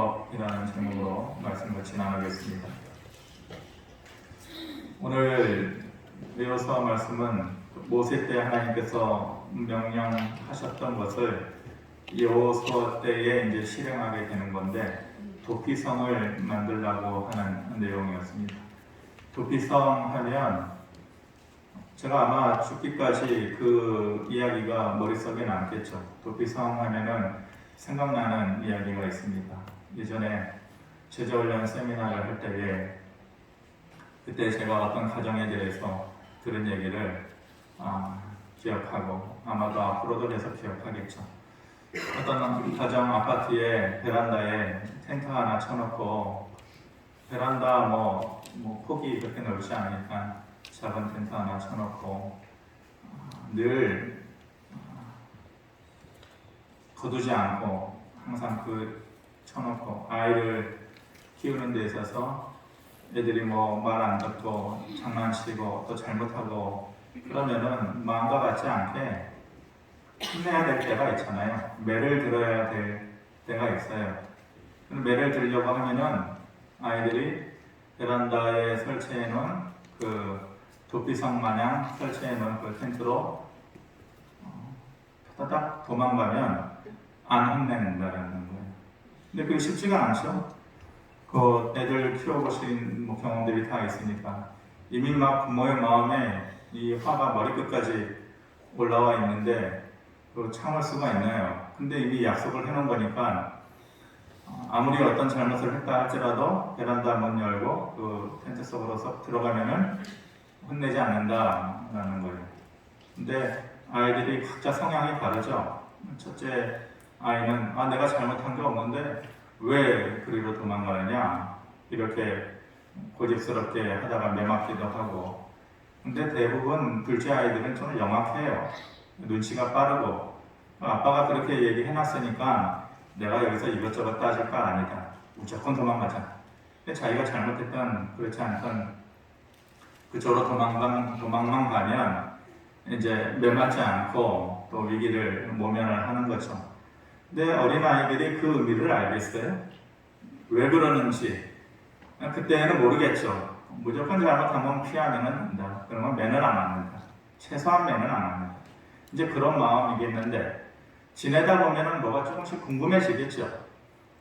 율법이라는 제목으로 말씀을 나누겠습니다. 오늘 여호수아 말씀은 모세 때 하나님께서 명령하셨던 것을 여호수아 때에 이제 실행하게 되는 건데, 도피성을 만들라고 하는 내용이었습니다. 도피성 하면 제가 아마 죽기까지 그 이야기가 머릿속에 남겠죠. 도피성 하면은 생각나는 이야기가 있습니다. 예전에 제자훈련 세미나를 할 때에 그때 제가 어떤 가정에 대해서 들은 얘기를 기억하고 아마도 앞으로도 계속 기억하겠죠. 어떤 가정 아파트에 베란다에 텐트 하나 쳐놓고, 베란다 뭐 폭이 그렇게 넓지 않으니까 작은 텐트 하나 쳐놓고 늘 거두지 않고 항상 그 쳐놓고 아이를 키우는 데 있어서 애들이 뭐 말 안 듣고 장난치고 또 잘못하고 그러면은 마음과 같지 않게 혼내야 될 때가 있잖아요. 매를 들어야 될 때가 있어요. 매를 들려고 하면은 아이들이 베란다에 설치해 놓은 그 도피성 마냥 설치해 놓은 그 텐트로 타닥 도망가면 안 혼낸다는 거예요. 근데 그게 쉽지가 않죠. 그 애들 키워보신 경험들이 다 있으니까 이미 막 부모의 마음에 이 화가 머리끝까지 올라와 있는데 그 참을 수가 있나요? 근데 이미 약속을 해놓은 거니까 아무리 어떤 잘못을 했다 할지라도 베란다 문 열고 그 텐트 속으로 쏙 들어가면은 혼내지 않는다라는 거예요. 근데 아이들이 각자 성향이 다르죠. 첫째 아이는 내가 잘못한 게 없는데 왜 그리로 도망가느냐 이렇게 고집스럽게 하다가 매맞기도 하고, 근데 대부분 둘째 아이들은 좀 영악해요. 눈치가 빠르고 아빠가 그렇게 얘기해놨으니까 내가 여기서 이것저것 따질 거 아니다, 무조건 도망가자. 근데 자기가 잘못했던 그렇지 않던 그쪽으로 도망만 가면 이제 매맞지 않고 또 위기를 모면을 하는 거죠. 근데 어린아이들이 그 의미를 알겠어요? 왜 그러는지 그때는 모르겠죠. 무조건 잘못하면 피하면 된다. 그러면 매는 안 맞는다. 최소한 매는 안 맞는다. 이제 그런 마음이겠는데, 지내다 보면은 뭐가 조금씩 궁금해지겠죠.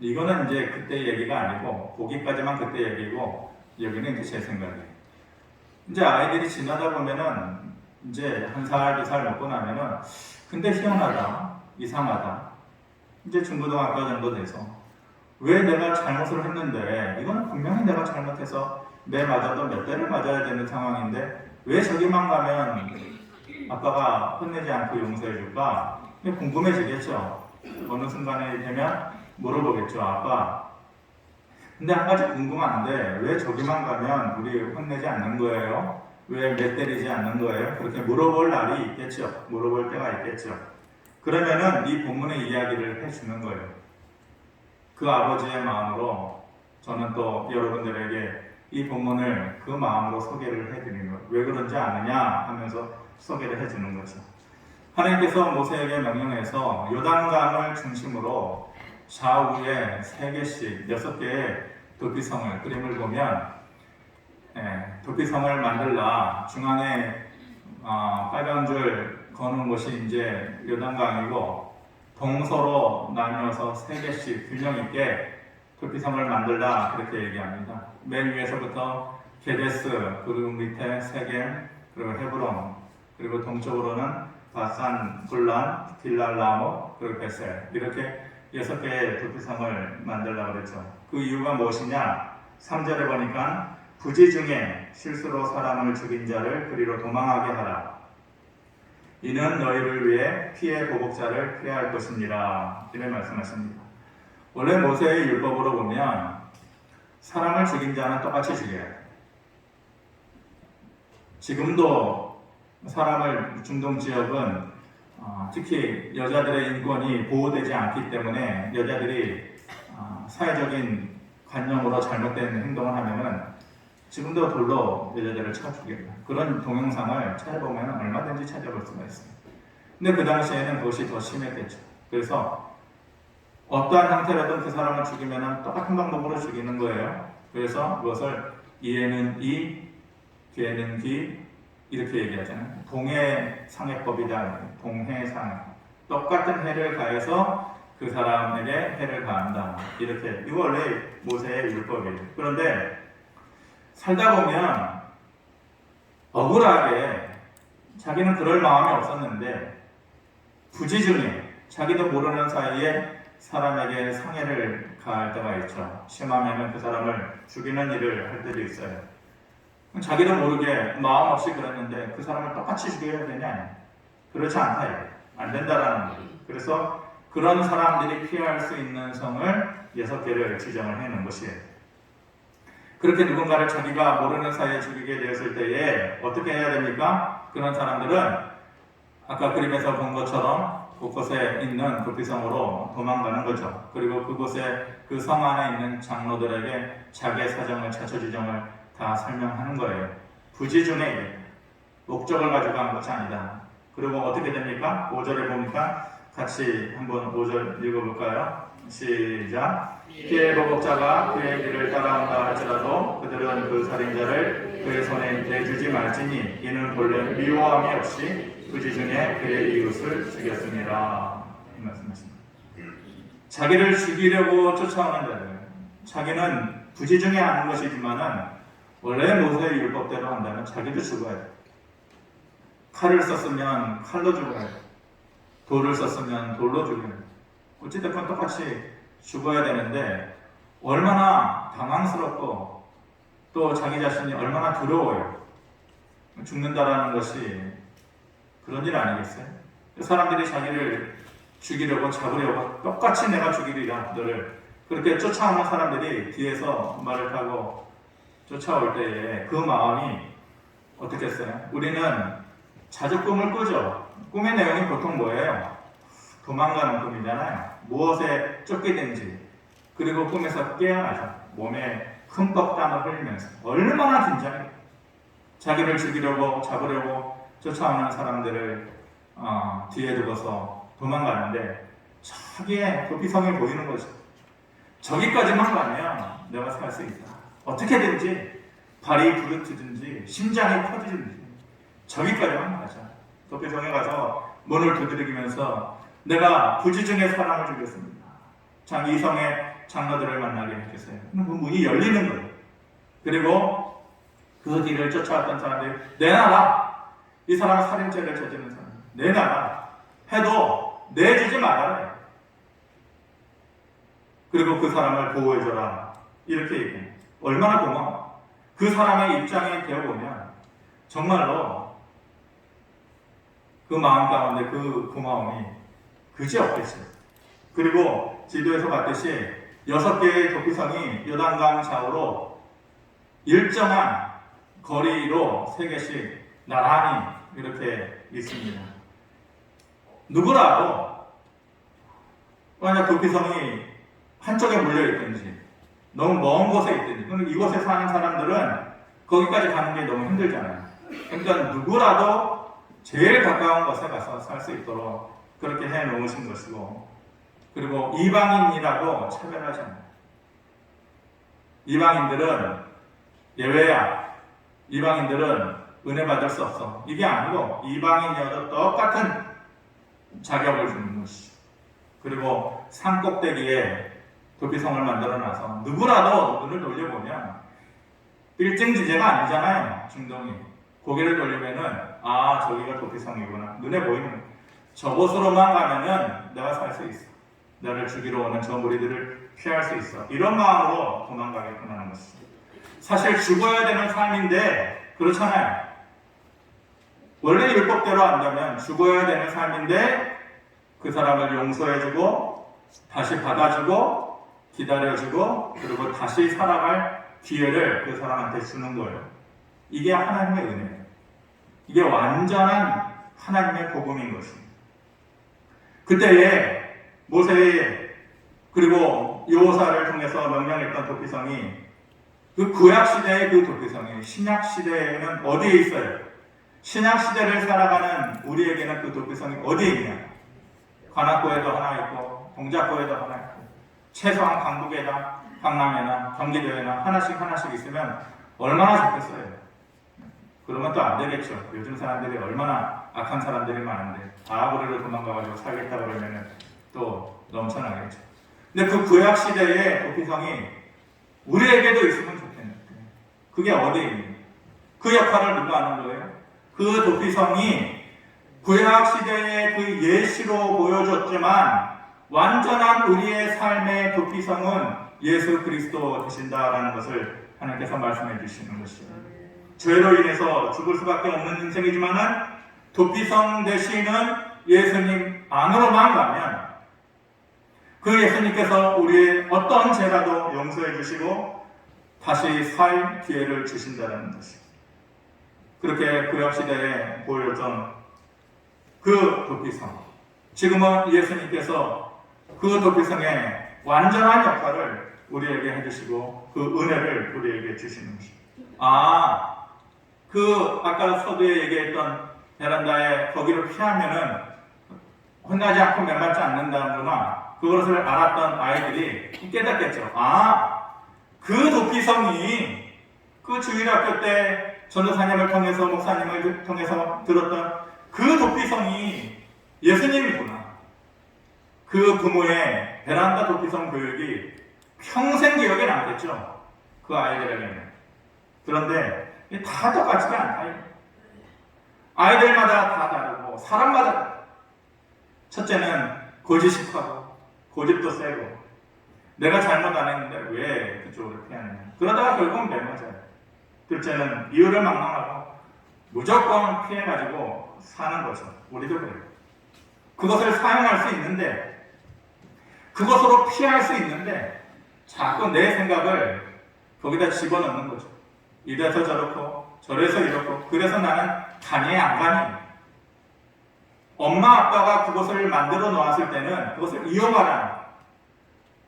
이거는 이제 그때 얘기가 아니고 거기까지만 그때 얘기고, 여기는 이제 제 생각이에요. 이제 아이들이 지나다 보면은 이제 1살, 2살 먹고 나면은 근데 희한하다, 이상하다. 이제 중고등학교 정도 돼서 왜 내가 잘못을 했는데, 이건 분명히 내가 잘못해서 매 맞아도 몇 대를 맞아야 되는 상황인데 왜 저기만 가면 아빠가 혼내지 않고 용서해 줄까? 궁금해지겠죠. 어느 순간에 되면 물어보겠죠. 아빠, 근데 한 가지 궁금한데 왜 저기만 가면 우리 혼내지 않는 거예요? 왜 몇 때리지 않는 거예요? 그렇게 물어볼 날이 있겠죠. 물어볼 때가 있겠죠. 그러면은 이 본문의 이야기를 해주는 거예요. 그 아버지의 마음으로 저는 또 여러분들에게 이 본문을 그 마음으로 소개를 해드리는 거예요. 왜 그런지 아느냐 하면서 소개를 해주는 거죠. 하나님께서 모세에게 명령해서 요단강을 중심으로 좌우에 3개씩 6개의 도피성을, 그림을 보면 도피성을 만들라, 중앙에 빨간 줄 거는 곳이 이제 요단강이고, 동서로 나뉘어서 3개씩 균형 있게 도피성을 만들라, 그렇게 얘기합니다. 맨 위에서부터 게데스, 그리고 밑에 세겜, 그리고 헤브론, 그리고 동쪽으로는 바산, 골란, 길랄라모, 그리고 베셀, 이렇게 6개의 도피성을 만들라고 그랬죠. 그 이유가 무엇이냐? 3절에 보니까 부지 중에 실수로 사람을 죽인 자를 그리로 도망하게 하라. 이는 너희를 위해 피해 보복자를 피할 것입니다. 이렇게 말씀하십니다. 원래 모세의 율법으로 보면 사람을 죽인 자는 똑같이 죽여야 돼요. 지금도 사람을, 중동 지역은 특히 여자들의 인권이 보호되지 않기 때문에 여자들이 사회적인 관념으로 잘못된 행동을 하면은 지금도 돌로 여자들을 쳐 죽여요. 그런 동영상을 찾아보면 얼마든지 찾아볼 수가 있어요. 근데 그 당시에는 그것이 더 심했겠죠. 그래서 어떠한 형태라든 그 사람을 죽이면 똑같은 방법으로 죽이는 거예요. 그래서 그것을 이에는 이, 뒤에는 기 이렇게 얘기하잖아요. 동해상해법이다. 동해상해. 똑같은 해를 가해서 그 사람에게 해를 가한다. 이렇게. 이거 원래 모세의 율법이에요. 그런데 살다 보면 억울하게 자기는 그럴 마음이 없었는데 부지중에 자기도 모르는 사이에 사람에게 상해를 가할 때가 있죠. 심하면 그 사람을 죽이는 일을 할 때도 있어요. 자기도 모르게 마음 없이 그랬는데 그 사람을 똑같이 죽여야 되냐? 그렇지 않다. 안 된다라는 거예요. 그래서 그런 사람들이 피할 수 있는 성을 6개를 지정을 해놓은 것이에요. 그렇게 누군가를 자기가 모르는 사이에 죽이게 되었을 때에 어떻게 해야 됩니까? 그런 사람들은 아까 그림에서 본 것처럼 곳곳에 있는 도피성으로 도망가는 거죠. 그리고 그곳에 그 성 안에 있는 장로들에게 자기의 사정을, 자처지정을 다 설명하는 거예요. 부지중에 목적을 가지고 한 것이 아니다. 그리고 어떻게 됩니까? 5절에 보니까 같이 한번 5절 읽어볼까요? 시작. 피해 보복자가 그의 길을 따라온다 할지라도 그들은 그 살인자를 그의 손에 내주지 말지니 이는 본래 미워함이 없이 부지중에 그의 이웃을 죽였습니다. 이 말씀이십니다. 자기를 죽이려고 쫓아오는 자들, 자기는 부지중에 하는 것이지만은 원래 모세의 율법대로 한다면 자기도 죽어야 돼. 칼을 썼으면 칼로 죽어야 돼. 돌을 썼으면 돌로 죽어야 돼. 어찌됐건 똑같이 죽어야 되는데 얼마나 당황스럽고 또 자기 자신이 얼마나 두려워요. 죽는다라는 것이 그런 일 아니겠어요? 사람들이 자기를 죽이려고 잡으려고 똑같이 내가 죽이리라 너를 그렇게 쫓아오는 사람들이 뒤에서 말을 타고 쫓아올 때에 그 마음이 어떻겠어요? 우리는 자주 꿈을 꾸죠. 꿈의 내용이 보통 뭐예요? 도망가는 꿈이잖아요. 무엇에 쫓게 된지 그리고 꿈에서 깨어나죠. 몸에 흠뻑 땀을 흘리면서 얼마나 긴장해. 자기를 죽이려고 잡으려고 쫓아오는 사람들을 뒤에 두고서 도망가는데 자기의 도피성이 보이는 거죠. 저기까지만 가면 내가 살 수 있다. 어떻게든지 발이 부르트든지 심장이 터지든지 저기까지만 가자. 도피성에 가서 문을 두드리면서 내가 부지중에 사람을 죽였습니다. 이 성의 장로들을 만나게 해주세요. 그 문이 열리는 거예요. 그리고 그 뒤를 쫓아왔던 사람들이 내놔라. 이 사람은 살인죄를 저지른 사람. 내놔라. 해도 내주지 말아라. 그리고 그 사람을 보호해줘라. 이렇게 얘기해요. 얼마나 고마워. 그 사람의 입장에 되어보면 정말로 그 마음 가운데 그 고마움이 그지없겠어요. 그리고 지도에서 봤듯이 6개의 도피성이 요단강 좌우로 일정한 거리로 3개씩 나란히 이렇게 있습니다. 누구라도 만약 도피성이 한쪽에 몰려있든지 너무 먼 곳에 있든지 그럼 이곳에 사는 사람들은 거기까지 가는 게 너무 힘들잖아요. 그러니까 누구라도 제일 가까운 곳에 가서 살 수 있도록 그렇게 해놓으신 것이고 그리고 이방인이라고 차별하지 않아요. 이방인들은 예외야. 이방인들은 은혜 받을 수 없어. 이게 아니고 이방인이어도 똑같은 자격을 주는 것이. 그리고 산 꼭대기에 도피성을 만들어놔서 누구라도 눈을 돌려보면 일등지제가 아니잖아요. 중동이. 고개를 돌리면은 저기가 도피성이구나. 눈에 보이는 저곳으로만 가면은 내가 살 수 있어. 나를 죽이러 오는 저 무리들을 피할 수 있어. 이런 마음으로 도망가게끔 하는 것이죠. 사실 죽어야 되는 삶인데 그렇잖아요. 원래 율법대로 한다면 죽어야 되는 삶인데 그 사람을 용서해주고 다시 받아주고 기다려주고 그리고 다시 살아갈 기회를 그 사람한테 주는 거예요. 이게 하나님의 은혜예요. 이게 완전한 하나님의 복음인 것입니다. 그때에 모세의 그리고 여호사를 통해서 명령했던 도피성이 그 구약 시대의 그 도피성이 신약 시대에는 어디에 있어요? 신약 시대를 살아가는 우리에게는 그 도피성이 어디에 있냐? 관악구에도 하나 있고 동작구에도 하나 있고 최소한 강북에나 강남에나 경기도에나 하나씩 있으면 얼마나 좋겠어요. 그러면 또 안 되겠죠. 요즘 사람들이 얼마나 악한 사람들이 많은데 다 거리로 도망가가지고 살겠다 그러면 또 넘쳐나겠죠. 근데 그 구약 시대의 도피성이 우리에게도 있으면 좋겠는데 그게 어디에 있는? 그 역할을 누가 하는 거예요? 그 도피성이 구약 시대의 그 예시로 보여줬지만 완전한 우리의 삶의 도피성은 예수 그리스도 되신다라는 것을 하나님께서 말씀해 주시는 것이죠. 죄로 인해서 죽을 수밖에 없는 인생이지만은 도피성 되시는 예수님 안으로만 가면 그 예수님께서 우리의 어떤 죄라도 용서해 주시고 다시 살 기회를 주신다는 것이죠. 그렇게 구약시대에 보여줬던 그 도피성, 지금은 예수님께서 그 도피성의 완전한 역할을 우리에게 해주시고 그 은혜를 우리에게 주시는 것입니다. 그 아까 서두에 얘기했던 베란다에 거기를 피하면은 혼나지 않고 매맞지 않는다거나 그것을 알았던 아이들이 깨닫겠죠. 그 도피성이 그 주일학교 때 전도사님을 통해서 목사님을 통해서 들었던 그 도피성이 예수님이구나. 그 부모의 베란다 도피성 교육이 평생 기억에 남겠죠. 그 아이들에게는. 그런데 다 똑같지가 않다. 아이들마다 다 다르고 사람마다 다르고 첫째는 고지식하고 고집도 세고 내가 잘못 안 했는데 왜 그쪽으로 피하느냐. 그러다가 결국은 매맞아요. 둘째는 이유를 막론하고 무조건 피해가지고 사는 거죠. 우리도 그래요. 그것을 사용할 수 있는데 그것으로 피할 수 있는데 자꾸 내 생각을 거기다 집어넣는 거죠. 이래서 저렇고 저래서 이렇고 그래서 나는 가니 안 가니. 엄마 아빠가 그것을 만들어 놓았을 때는 그것을 이용하라는 거예요.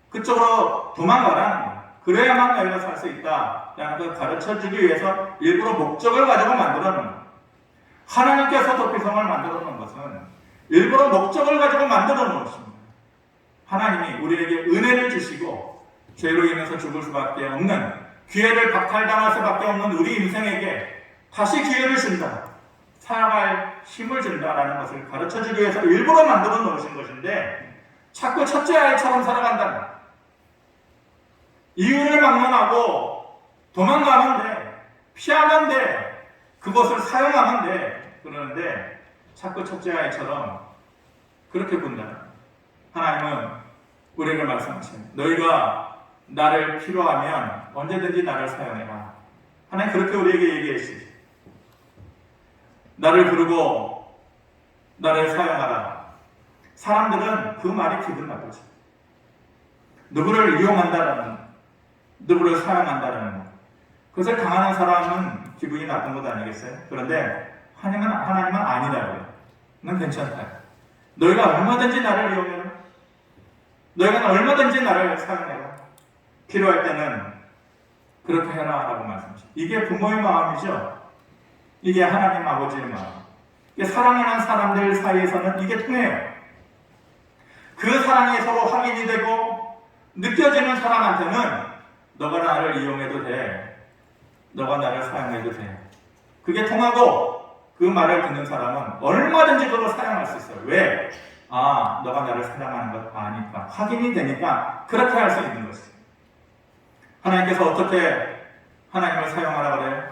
그쪽으로 도망가라는 거예요. 그래야만 너희가 살 수 있다라는 걸 가르쳐주기 위해서 일부러 목적을 가지고 만들어 놓은 거예요. 하나님께서 도피성을 만들어 놓은 것은 일부러 목적을 가지고 만들어 놓은 것입니다. 하나님이 우리에게 은혜를 주시고 죄로 인해서 죽을 수밖에 없는 기회를 박탈당할 수밖에 없는 우리 인생에게 다시 기회를 준다. 살아갈 힘을 준다라는 것을 가르쳐주기 위해서 일부러 만들어 놓으신 것인데 자꾸 첫째 아이처럼 살아간다는 거예요. 이유를 막론하고 도망가면 돼. 피하면 돼. 그것을 사용하면 돼. 그러는데 자꾸 첫째 아이처럼 그렇게 군다. 하나님은 우리에게 말씀하셔요. 너희가 나를 필요하면 언제든지 나를 사용해라. 하나님 그렇게 우리에게 얘기하시죠. 나를 부르고 나를 사용하라. 사람들은 그 말이 기분 나쁘죠. 누구를 이용한다라는 것, 누구를 사용한다라는 것. 그것을 당하는 사람은 기분이 나쁜 것 아니겠어요? 그런데 하나님은 아니라고요. 넌 괜찮다. 너희가 얼마든지 나를 이용해라. 너희가 얼마든지 나를 사용해라. 필요할 때는 그렇게 해라 라고 말씀하십니다. 이게 부모의 마음이죠. 이게 하나님 아버지의 마음. 이게 사랑하는 사람들 사이에서는 이게 통해요. 그 사랑이 서로 확인이 되고 느껴지는 사람한테는 너가 나를 이용해도 돼. 너가 나를 사용해도 돼. 그게 통하고 그 말을 듣는 사람은 얼마든지 그걸 사용할 수 있어요. 왜? 너가 나를 사랑하는 것 아니까. 확인이 되니까 그렇게 할 수 있는 것이에요. 하나님께서 어떻게 하나님을 사용하라 그래요?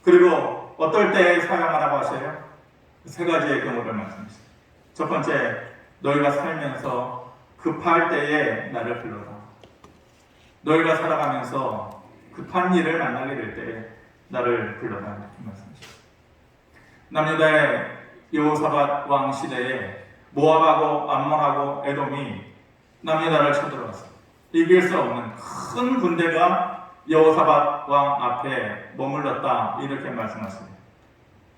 그리고 어떨 때 사용하라고 하세요? 세 가지의 경우를 말씀하시죠. 첫 번째, 너희가 살면서 급할 때에 나를 불러라. 너희가 살아가면서 급한 일을 만나게 될 때에 나를 불러라. 이렇게 말씀하시죠. 남유다의 여호사밧 왕 시대에 모압하고 암몬하고 에돔이 남유다를 쳐들어갔어요. 이길 수 없는 큰 군대가 여호사밧 왕 앞에 머물렀다. 이렇게 말씀하십니다.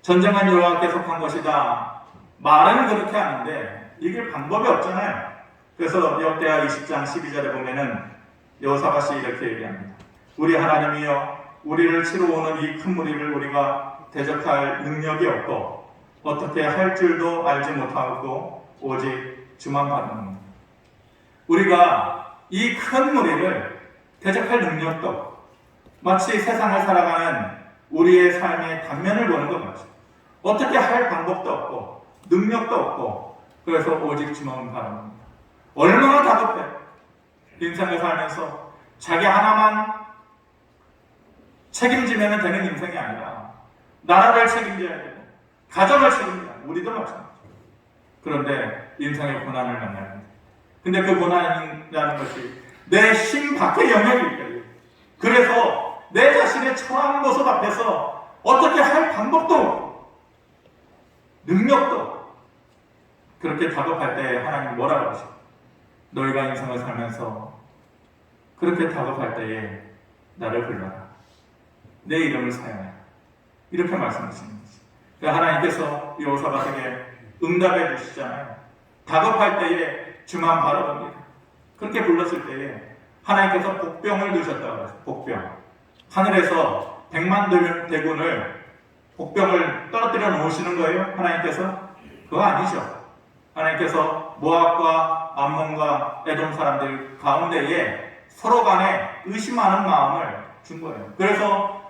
전쟁은 여호와께 속한 것이다. 말은 그렇게 하는데 이길 방법이 없잖아요. 그래서 역대하 20장 12절에 보면은 여호사밧이 이렇게 얘기합니다. 우리 하나님이여, 우리를 치러 오는 이 큰 무리를 우리가 대적할 능력이 없고 어떻게 할 줄도 알지 못하고 오직 주만 바라는 우리가 이 큰 무리를 대적할 능력도 없고 마치 세상을 살아가는 우리의 삶의 단면을 보는 것 같죠. 어떻게 할 방법도 없고 능력도 없고 그래서 오직 주만 바랍니다. 얼마나 다급해. 인생을 살면서 자기 하나만 책임지면 되는 인생이 아니라 나라를 책임져야 되고 가정을 책임져야 되고 우리도 마찬가지죠. 그런데 인생의 고난을 만나야 합니다. 근데 그 고난이라는 것이 내 힘 밖의 영역일 거예요. 그래서 내 자신의 처한 모습 앞에서 어떻게 할 방법도 없고 능력도 없고 그렇게 다급할 때 하나님 뭐라고 하시죠? 너희가 인생을 살면서 그렇게 다급할 때에 나를 불러라. 내 이름을 사용해라. 이렇게 말씀하시는 거죠. 그러니까 하나님께서 여호사밧에게 응답해 주시잖아요. 다급할 때에 주만 바라봅니다. 그렇게 불렀을 때에 하나님께서 복병을 두셨다고 그랬어요. 복병. 하늘에서 100만 대군을 복병을 떨어뜨려 놓으시는 거예요. 하나님께서? 그거 아니죠. 하나님께서 모압과 암몬과 에돔 사람들 가운데에 서로 간에 의심하는 마음을 준 거예요. 그래서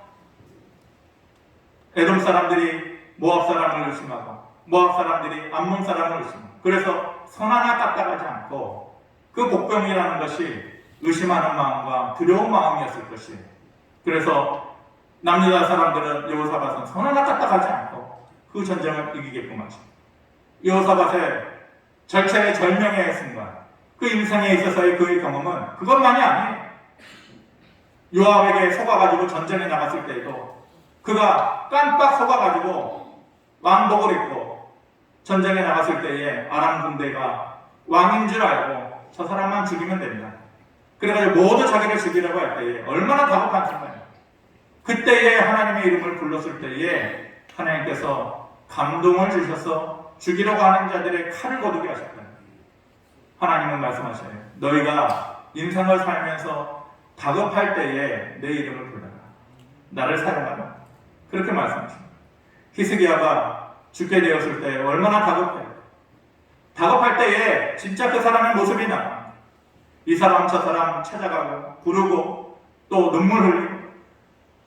에돔 사람들이 모압 사람을 의심하고 모압 사람들이 암몬 사람을 의심하고 그래서 선 하나 까딱하지 않고 그 복병이라는 것이 의심하는 마음과 두려운 마음이었을 것이에요. 그래서 남유다 사람들은 여호사밧은 선 하나 까딱하지 않고 그 전쟁을 이기게끔 하죠. 여호사밧의 절체의 절명의 순간 그 인생에 있어서의 그의 경험은 그것만이 아니에요. 요압에게 속아가지고 전쟁에 나갔을 때에도 그가 깜빡 속아가지고 왕복을 입고 전쟁에 나갔을 때에 아람 군대가 왕인 줄 알고 저 사람만 죽이면 된다. 그래가지고 모두 자기를 죽이려고 할 때에 얼마나 다급한 순간이에요. 그때에 하나님의 이름을 불렀을 때에 하나님께서 감동을 주셔서 죽이려고 하는 자들의 칼을 거두게 하셨다. 하나님은 말씀하셔요. 너희가 인생을 살면서 다급할 때에 내 이름을 불러라. 나를 사용하라. 그렇게 말씀하십니다. 히스기야가 죽게 되었을 때 얼마나 다급해요. 다급할 때에 진짜 그 사람의 모습이 나와요. 이 사람 저 사람 찾아가고 부르고 또 눈물 흘리고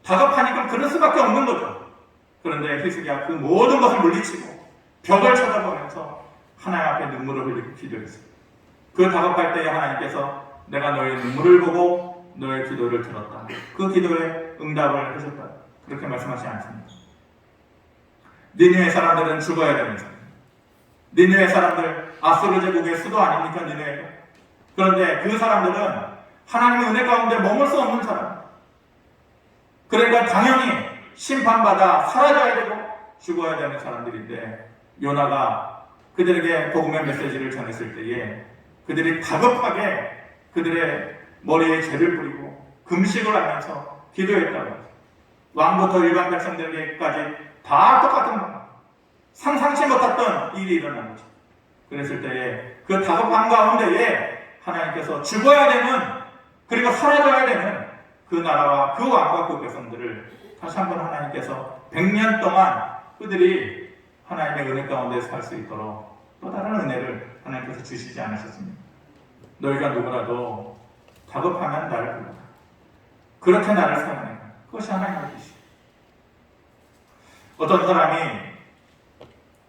다급하니까 그럴 수밖에 없는 거죠. 그런데 히스기야 그 모든 것을 물리치고 벽을 쳐다보면서 하나님 앞에 눈물을 흘리고 기도했어요. 그 다급할 때에 하나님께서 내가 너의 눈물을 보고 너의 기도를 들었다. 그 기도에 응답을 하셨다. 그렇게 말씀하지 않습니다. 니느웨 사람들은 죽어야 되는 사람. 니느웨 사람들 아수르 제국의 수도 아닙니까 니느웨가? 그런데 그 사람들은 하나님의 은혜 가운데 머물 수 없는 사람. 그러니까 당연히 심판받아 사라져야 되고 죽어야 되는 사람들인데 요나가 그들에게 복음의 메시지를 전했을 때에 그들이 다급하게 그들의 머리에 죄를 뿌리고 금식을 하면서 기도했다고 하죠. 왕부터 일반 백성들에게까지 다 똑같은 거. 상상치 못했던 일이 일어난 거죠. 그랬을 때에 그 다급한 가운데에 하나님께서 죽어야 되는 그리고 사라져야 되는 그 나라와 그 왕과 그 백성들을 다시 한번 하나님께서 100년 동안 그들이 하나님의 은혜 가운데 살 수 있도록 또 다른 은혜를 하나님께서 주시지 않으셨습니까? 너희가 누구라도 다급하면 나를 불러라. 그렇게 나를 사랑해라. 그것이 하나님의 뜻이에요. 어떤 사람이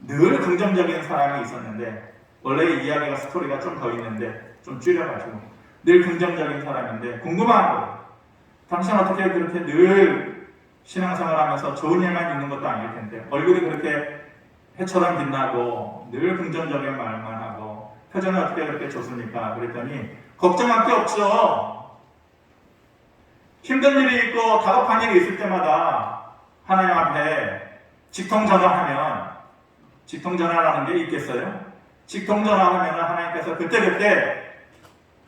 늘 긍정적인 사람이 있었는데 원래 이 이야기가 스토리가 좀 더 있는데 좀 줄여가지고 늘 긍정적인 사람인데 궁금한 거예요. 당신 어떻게 그렇게 늘 신앙생활하면서 좋은 일만 있는 것도 아닐 텐데 얼굴이 그렇게 해처럼 빛나고 늘 긍정적인 말만 하고 표정이 어떻게 그렇게 좋습니까? 그랬더니 걱정할 게 없죠. 힘든 일이 있고 다급한 일이 있을 때마다 하나님 앞에 직통전화하면 직통전화라는 게 있겠어요? 직통전화하면 하나님께서 그때그때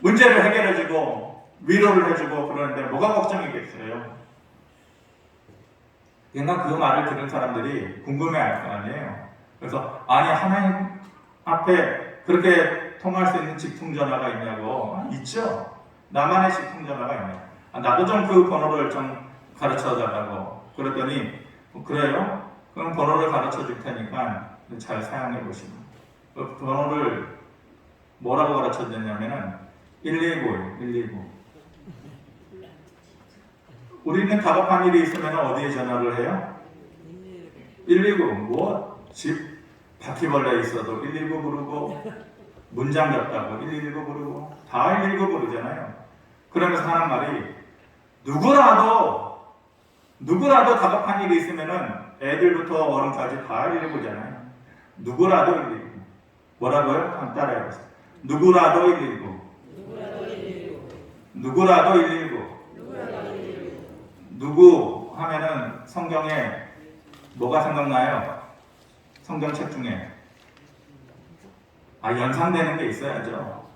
문제를 해결해주고 위로를 해주고 그러는데 뭐가 걱정이겠어요? 그러니까 그 말을 들은 사람들이 궁금해할 거 아니에요. 그래서 아니 하나님 앞에 그렇게 통할 수 있는 직통전화가 있냐고. 있죠. 나만의 직통전화가 있냐. 나도 좀 그 번호를 좀 가르쳐달라고. 그랬더니 그래요? 그럼 번호를 가르쳐 줄 테니까 잘 사용해 보시고. 그 번호를 뭐라고 가르쳐 줬냐면은 119예요. 119. 우리는 다급한 일이 있으면 어디에 전화를 해요? 119. 뭐 집 바퀴벌레 있어도 119 부르고 문 잠겼다고 119 부르고 다 119 부르잖아요. 그러면서 하는 말이 누구라도 다급한 일이 있으면은 애들부터 어른까지 다 119잖아요. 누구라도 119. 뭐라고요? 한번 따라해보세요. 누구라도 119. 누구라도 119. 누구 하면은 성경에 뭐가 생각나요? 성경책 중에 연상되는 게 있어야죠.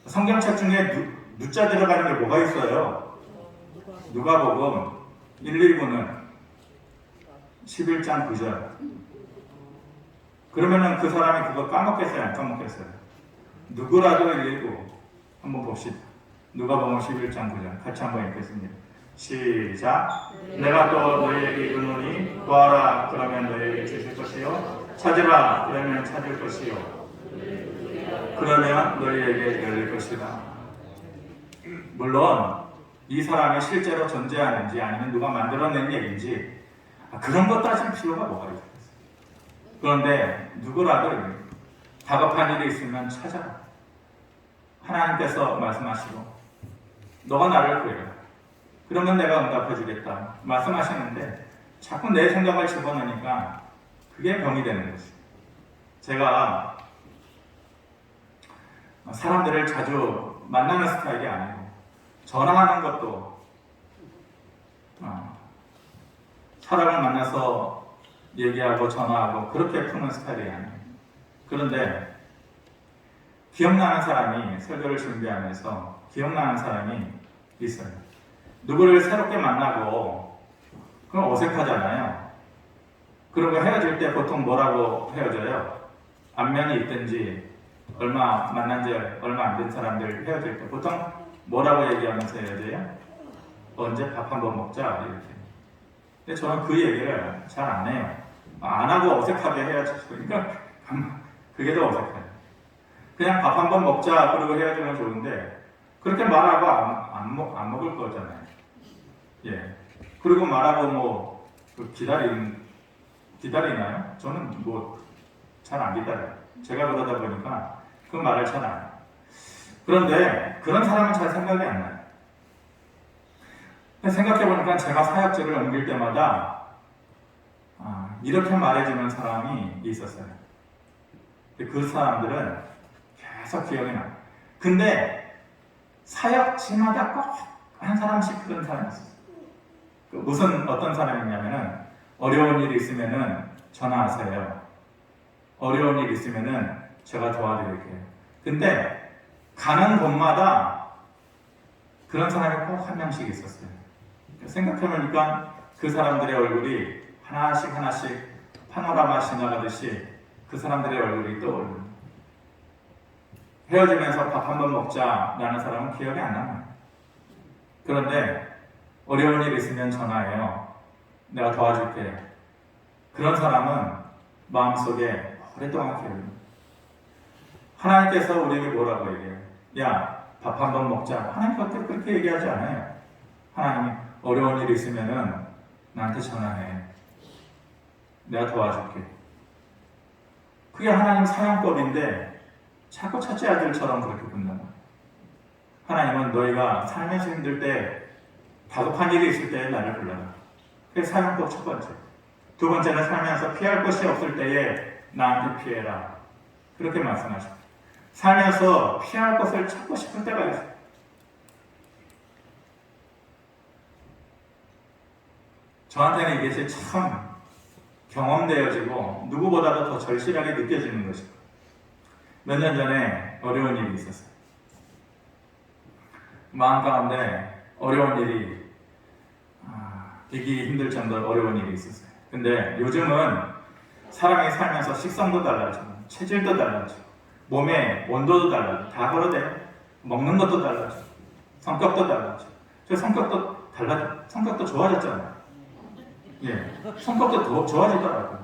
성경책 중에 누자 들어가는 게 뭐가 있어요? 누가복음 119는 11장 9절. 그러면은 그 사람이 그거 까먹겠어요? 안 까먹겠어요? 누구라도 119 한번 봅시다. 누가복음 11장 9절 같이 한번 읽겠습니다. 시작. 내가 또 너희에게 이르노니 구하라 그러면 너희에게 주실 것이요 찾으라 그러면 찾을 것이요 그러면 너희에게 열릴 것이다. 물론 이 사람이 실제로 존재하는지 아니면 누가 만들어낸 얘기인지 그런 것 따질 필요가 뭐가 있겠어요. 그런데 누구라도 다급한 일이 있으면 찾아라. 하나님께서 말씀하시고 너가 나를 구해라. 그러면 내가 응답해 주겠다 말씀하시는데 자꾸 내 생각을 집어넣으니까 그게 병이 되는 것이에요. 제가 사람들을 자주 만나는 스타일이 아니고 전화하는 것도 사람을 만나서 얘기하고 전화하고 그렇게 푸는 스타일이 아니에요. 그런데 기억나는 사람이 설교를 준비하면서 기억나는 사람이 있어요. 누구를 새롭게 만나고 그럼 어색하잖아요. 그리고 헤어질 때 보통 뭐라고 헤어져요? 안면이 있든지 만난 지 얼마 안 된 사람들 헤어질 때 보통 뭐라고 얘기하면서 헤어져요? 언제 밥 한번 먹자 이렇게. 근데 저는 그 얘기를 잘 안 해요. 안 하고 어색하게 헤어지니까 그게 더 어색해요. 그냥 밥 한번 먹자 그러고 헤어지면 좋은데 그렇게 말하고 안 먹을 거잖아요. 예. 그리고 말하고 기다리나요? 저는 잘 안 기다려요. 제가 그러다 보니까 그 말을 잘 안 해요. 그런데 그런 사람은 잘 생각이 안 나요. 생각해보니까 제가 사역지를 옮길 때마다 이렇게 말해주는 사람이 있었어요. 그 사람들은 계속 기억이 나요. 근데 사역지마다 꼭 한 사람씩 그런 사람이 있었어요. 어떤 사람이냐면은 어려운 일이 있으면은 전화하세요. 어려운 일 있으면은 제가 도와드릴게요. 근데 가는 곳마다 그런 사람이 꼭 한 명씩 있었어요. 생각해보니까 그 사람들의 얼굴이 하나씩 파노라마 지나가듯이 그 사람들의 얼굴이 떠오릅니다. 헤어지면서 밥 한번 먹자라는 사람은 기억이 안 나요. 그런데 어려운 일 있으면 전화해요. 내가 도와줄게. 그런 사람은 마음속에 오랫동안 기억합니다. 하나님께서 우리에게 뭐라고 얘기해요? 야, 밥 한번 먹자. 하나님 그렇게 얘기하지 않아요. 하나님이 어려운 일이 있으면 나한테 전화해. 내가 도와줄게. 그게 하나님 사용법인데 자꾸 첫째 아들처럼 그렇게 군단 말이에요. 하나님은 너희가 삶에서 힘들 때 다급한 일이 있을 때 나를 불러라. 그게 사용법 첫 번째. 두 번째는 살면서 피할 것이 없을 때에 나한테 피해라. 그렇게 말씀하십니다. 살면서 피할 것을 찾고 싶을 때가 있어요. 저한테는 이게 참 경험되어지고 누구보다도 더 절실하게 느껴지는 것이고 몇 년 전에 어려운 일이 있었어요. 마음 가운데 어려운 일이 이기 힘들 정도로 어려운 일이 있었어요. 근데 요즘은 사람이 살면서 식성도 달라지고 체질도 달라지고 몸의 온도도 달라지고 다 그러대요. 먹는 것도 달라지고 성격도 달라지고 저 성격도 좋아졌잖아요. 예, 성격도 더 좋아지더라고요.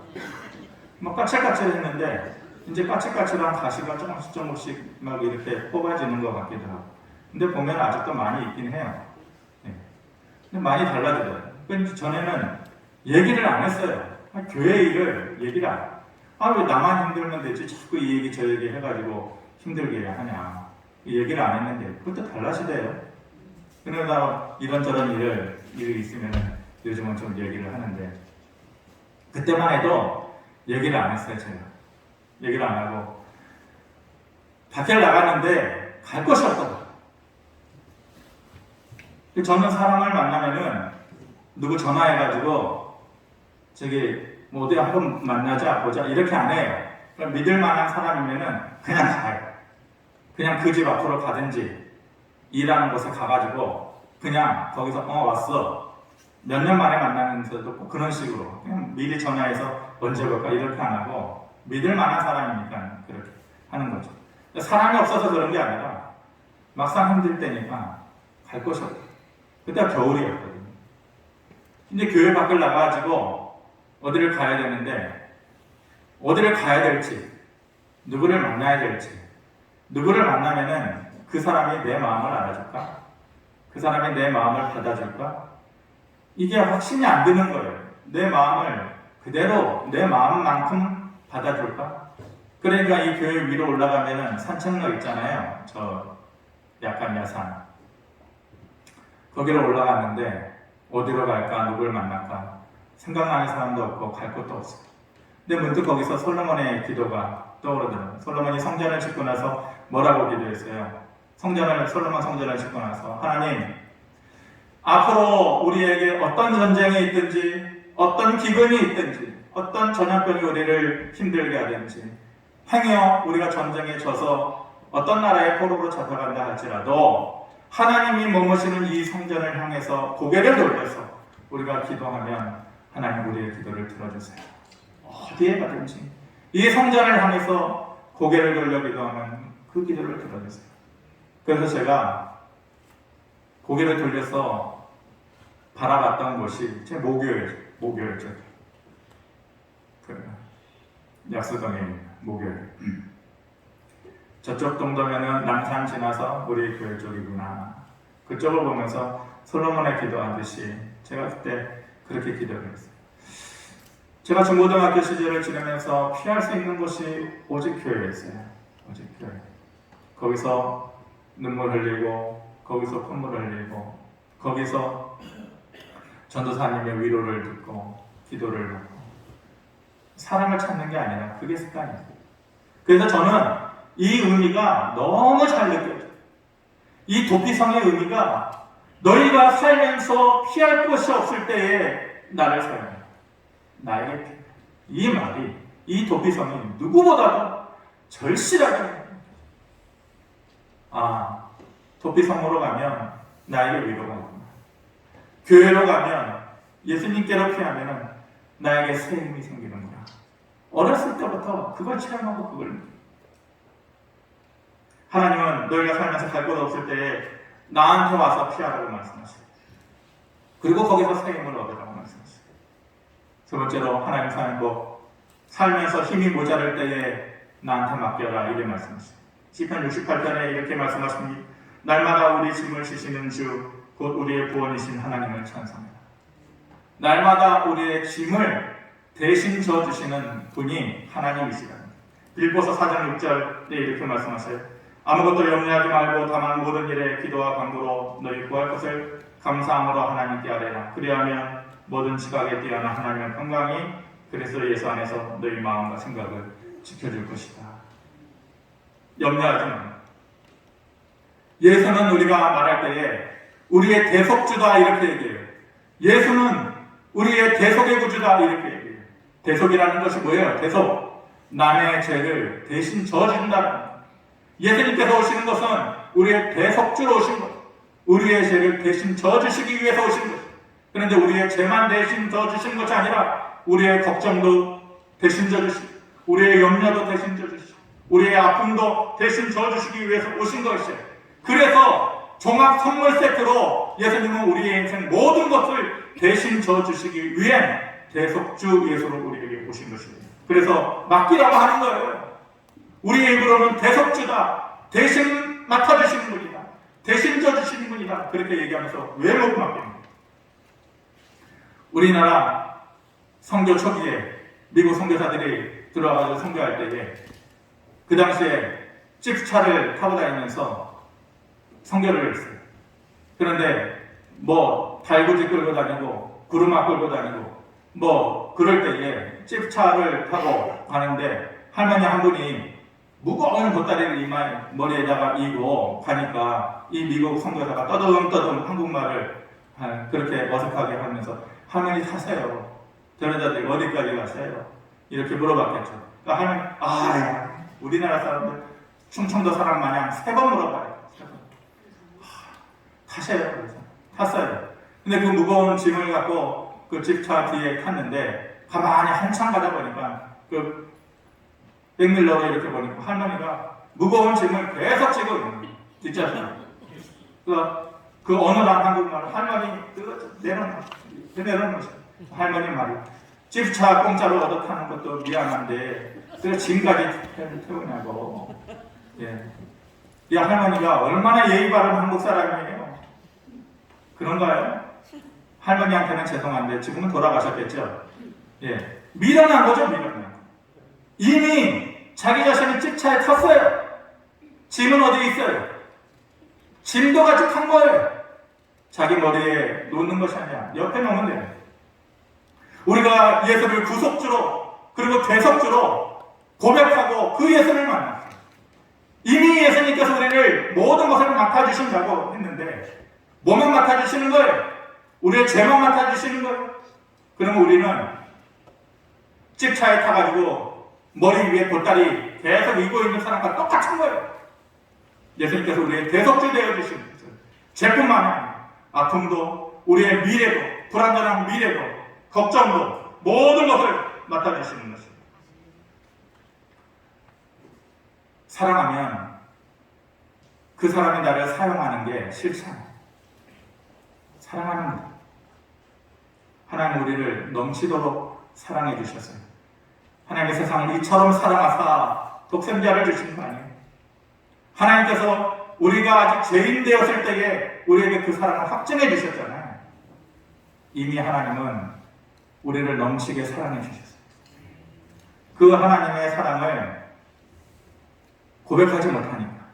막 까칠까칠했는데 이제 까칠까칠한 가시가 조금씩 조금씩 막 이렇게 뽑아지는 것 같기도 하고. 근데 보면 아직도 많이 있긴 해요. 예. 근데 많이 달라져요. 그러니까 전에는 얘기를 안 했어요. 교회 일을 얘기를 안 해요. 왜 나만 힘들면 되지? 자꾸 이 얘기 저 얘기 해가지고 힘들게 하냐. 얘기를 안 했는데 그것도 달라지대요. 그러다 이런저런 일이 있으면 요즘은 좀 얘기를 하는데 그때만 해도 얘기를 안 했어요. 제가 얘기를 안 하고 밖에 나갔는데 갈 곳이 없더라고요. 저는 사람을 만나면은 누구 전화해가지고 저기 뭐 어디 한번 만나자 보자 이렇게 안 해요. 믿을 만한 사람이면은 그냥 가요. 그냥 그 집 앞으로 가든지 일하는 곳에 가가지고 그냥 거기서 왔어. 몇 년 만에 만나면서도 꼭 그런 식으로 그냥 미리 전화해서 언제 볼까 이렇게 안 하고 믿을 만한 사람이니까 그렇게 하는 거죠. 사람이 없어서 그런 게 아니라 막상 힘들 때니까 갈 곳이 없어요. 그때가 겨울이었거든요. 근데 교회 밖을 나가가지고 어디를 가야 되는데 어디를 가야 될지 누구를 만나야 될지 누구를 만나면은 그 사람이 내 마음을 알아줄까? 그 사람이 내 마음을 받아줄까? 이게 확신이 안 드는 거예요. 내 마음을 그대로 내 마음만큼 받아줄까? 그러니까 이 교회 위로 올라가면은 산책로 있잖아요. 저 약간 야산. 거기로 올라갔는데 어디로 갈까? 누굴 만날까? 생각나는 사람도 없고 갈 곳도 없어요. 근데 문득 거기서 솔로몬의 기도가 떠오르더라고요. 솔로몬이 성전을 짓고 나서 뭐라고 기도했어요? 솔로몬 성전을 짓고 나서 하나님, 앞으로 우리에게 어떤 전쟁이 있든지 어떤 기근이 있든지 어떤 전염병이 우리를 힘들게 하든지 행여 우리가 전쟁에 져서 어떤 나라의 포로로 잡혀간다 할지라도 하나님이 머무시는 이 성전을 향해서 고개를 돌려서 우리가 기도하면 하나님 우리의 기도를 들어주세요. 어디에 가든지 이 성전을 향해서 고개를 돌려 기도하면 그 기도를 들어주세요. 그래서 제가 고개를 돌려서 바라봤던 곳이 제 모교였죠. 약수동에 모교회. 저쪽 정도면은 남산 지나서 우리 교회 쪽이구나. 그쪽을 보면서 솔로몬의 기도하듯이 제가 그때 그렇게 기도를 했어요. 제가 중고등학교 시절을 지내면서 피할 수 있는 곳이 오직 교회였어요. 오직 교회. 거기서 눈물 흘리고, 거기서 콧물 흘리고, 거기서 전도사님의 위로를 듣고, 기도를 받고, 사랑을 찾는 게 아니라 그게 습관이에요. 그래서 저는 이 의미가 너무 잘 느껴져요. 이 도피성의 의미가 너희가 살면서 피할 곳이 없을 때에 나를 사랑해. 나에게 필요해. 이 말이, 이 도피성이 누구보다도 절실하게 도피성으로 가면 나에게 위로가 있구나. 교회로 가면 예수님께로 피하면 나에게 새 힘이 생기는구나. 어렸을 때부터 그걸 체험하고 그걸 느껴요. 하나님은 너희가 살면서 갈 곳 없을 때에 나한테 와서 피하라고 말씀하세요. 그리고 거기서 새 힘을 얻으라고 말씀하세요. 두 번째로 하나님 사는 법, 살면서 힘이 모자랄 때에 나한테 맡겨라 이렇게 말씀하세요. 시편 68편에 이렇게 말씀하십니다. 날마다 우리 짐을 지시는 주, 곧 우리의 구원이신 하나님을 찬송합니다. 날마다 우리의 짐을 대신 져주시는 분이 하나님이시다. 빌보서 4장 6절에 이렇게 말씀하세요. 아무것도 염려하지 말고 다만 모든 일에 기도와 간구로 너희 구할 것을 감사함으로 하나님께 아뢰라. 그리하면 모든 지각에 뛰어난 하나님의 평강이 그리스도 예수 안에서 너희 마음과 생각을 지켜줄 것이다. 염려하지 마. 예수는 우리가 말할 때에 우리의 대속주다 이렇게 얘기해요. 예수는 우리의 대속의 구주다 이렇게 얘기해요. 대속이라는 것이 뭐예요? 대속. 남의 죄를 대신 져준다는 거예요. 예수님께서 오시는 것은 우리의 대속주로 오신 거예요. 우리의 죄를 대신 져주시기 위해서 오신 거예요. 그런데 우리의 죄만 대신 져주시는 것이 아니라 우리의 걱정도 대신 져주시고 우리의 염려도 대신 져주시고 우리의 아픔도 대신 져주시기 위해서 오신 것이에요. 그래서 종합 선물 세트로 예수님은 우리의 인생 모든 것을 대신 져주시기 위해 대속주 예수로 우리에게 오신 것입니다. 그래서 맡기라고 하는 거예요. 우리 입으로는 대속주다, 대신 맡아주시는 분이다, 대신 져주시는 분이다, 그렇게 얘기하면서 왜 못 맡깁니까? 우리나라 선교 초기에 미국 선교사들이 들어와서 선교할 때에 그 당시에 집차를 타고 다니면서 선교를 했어요. 그런데 뭐 달구지 끌고 다니고 구루마 끌고 다니고 뭐 그럴 때에 집차를 타고 가는데 할머니 한 분이 무거운 보따리를 이마에 머리에다가 이고 가니까 이 미국 선교사가 떠듬떠듬 한국말을 그렇게 어색하게 하면서 할머니 타세요. 저러다들 어디까지 가세요? 이렇게 물어봤겠죠. 그러니까 할머니 우리나라 사람들 충청도 사람 마냥 3번 물어봐요. 타세요. 그래서 탔어요. 근데 그 무거운 짐을 갖고 그 집차 뒤에 탔는데 가만히 한참 가다 보니까 그 백밀러로 이렇게 보니까 할머니가 무거운 짐을 계속 지고 있는 거예요. 뒷좌석에. 그 어느한 한국말 할머니 내려놓는 거죠. 할머니 말이 집차 공짜로 얻어 타는 것도 미안한데 그 짐까지 태우냐고. 예. 이 할머니가 얼마나 예의 바른 한국 사람이에요. 그런가요? 할머니한테는 죄송한데 지금은 돌아가셨겠죠. 예. 미련한 거죠, 미련한. 이미 자기 자신이 집차에 탔어요. 짐은 어디 있어요? 짐도 같이 탄 거예요. 자기 머리에 놓는 것이 아니라 옆에 놓으면 돼요. 우리가 예수를 구속주로 그리고 대속주로 고백하고 그 예수를 만났어요. 이미 예수님께서 우리를 모든 것을 맡아주신다고 했는데 뭐만 맡아주시는 거예요? 우리의 죄만 맡아주시는 거예요. 그러면 우리는 집차에 타가지고 머리 위에 보따리 계속 이고 있는 사람과 똑같은 거예요. 예수님께서 우리의 대속주 되어주신 거예요. 죄뿐만 아니라 아픔도 우리의 미래도 불안전한 미래도 걱정도 모든 것을 맡아주시는 것입니다. 사랑하면 그 사람이 나를 사용하는 게 싫잖아요. 사랑하는 것. 하나님 우리를 넘치도록 사랑해 주셨어요. 하나님의 세상을 이처럼 사랑하사 독생자를 주신 거 아니에요. 하나님께서 우리가 아직 죄인 되었을 때에 우리에게 그 사랑을 확증해 주셨잖아요. 이미 하나님은 우리를 넘치게 사랑해 주셨어요. 그 하나님의 사랑을 고백하지 못하니까,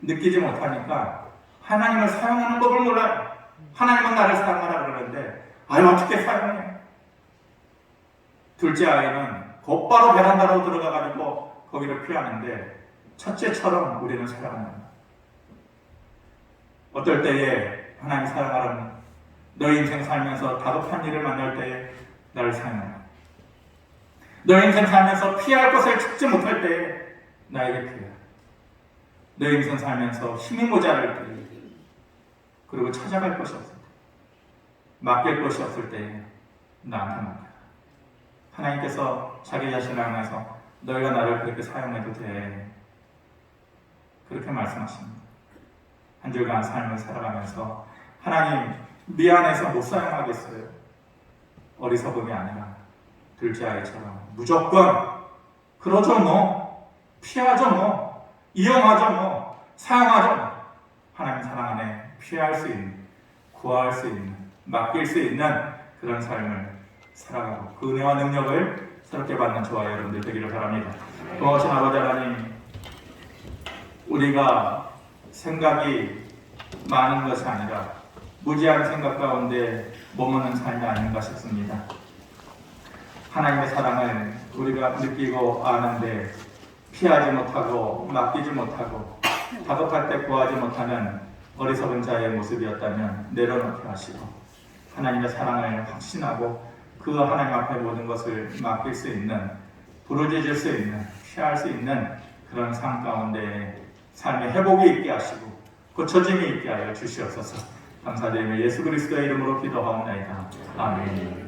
느끼지 못하니까 하나님을 사용하는 법을 몰라요. 하나님은 나를 사용하라 그러는데 어떻게 사용해? 둘째 아이는 곧바로 베란다로 들어가가지고 거기를 피하는데 첫째처럼 우리는 사랑합니다. 어떨 때에 하나님 사랑하라면 너의 인생 살면서 다급한 일을 만날 때에 나를 사용하라. 너의 인생 살면서 피할 것을 찾지 못할 때에 나에게 피해. 너의 인생 살면서 힘이 모자랄 때에 그리고 찾아갈 것이 없을 때 맡길 것이 없을 때에 나한테 맡겨라. 하나님께서 자기 자신을 향해서 너희가 나를 그렇게 사용해도 돼. 그렇게 말씀하십니다. 한 주간 삶을 살아가면서 하나님 미안해서 못 사용하겠어요. 어리석음이 아니라 둘째 아이처럼 무조건 그러죠 뭐, 피하죠 뭐, 이용하죠 뭐, 사용하죠 뭐. 하나님 사랑 안에 피할 수 있는, 구할 수 있는, 맡길 수 있는 그런 삶을 살아가고 그 은혜와 능력을 새롭게 받는 저와 여러분들 되기를 바랍니다. 고마우신 아버지 하나님, 우리가 생각이 많은 것이 아니라 무지한 생각 가운데 머무는 삶이 아닌가 싶습니다. 하나님의 사랑을 우리가 느끼고 아는데 피하지 못하고 맡기지 못하고 다급할 때 구하지 못하는 어리석은 자의 모습이었다면 내려놓게 하시고 하나님의 사랑을 확신하고 그 하나님 앞에 모든 것을 맡길 수 있는, 부르짖을 수 있는, 피할 수 있는 그런 삶 가운데 삶의 회복이 있게 하시고 고쳐짐이 있게 하여 주시옵소서. 감사드리며 예수 그리스도의 이름으로 기도하옵나이다. 아멘.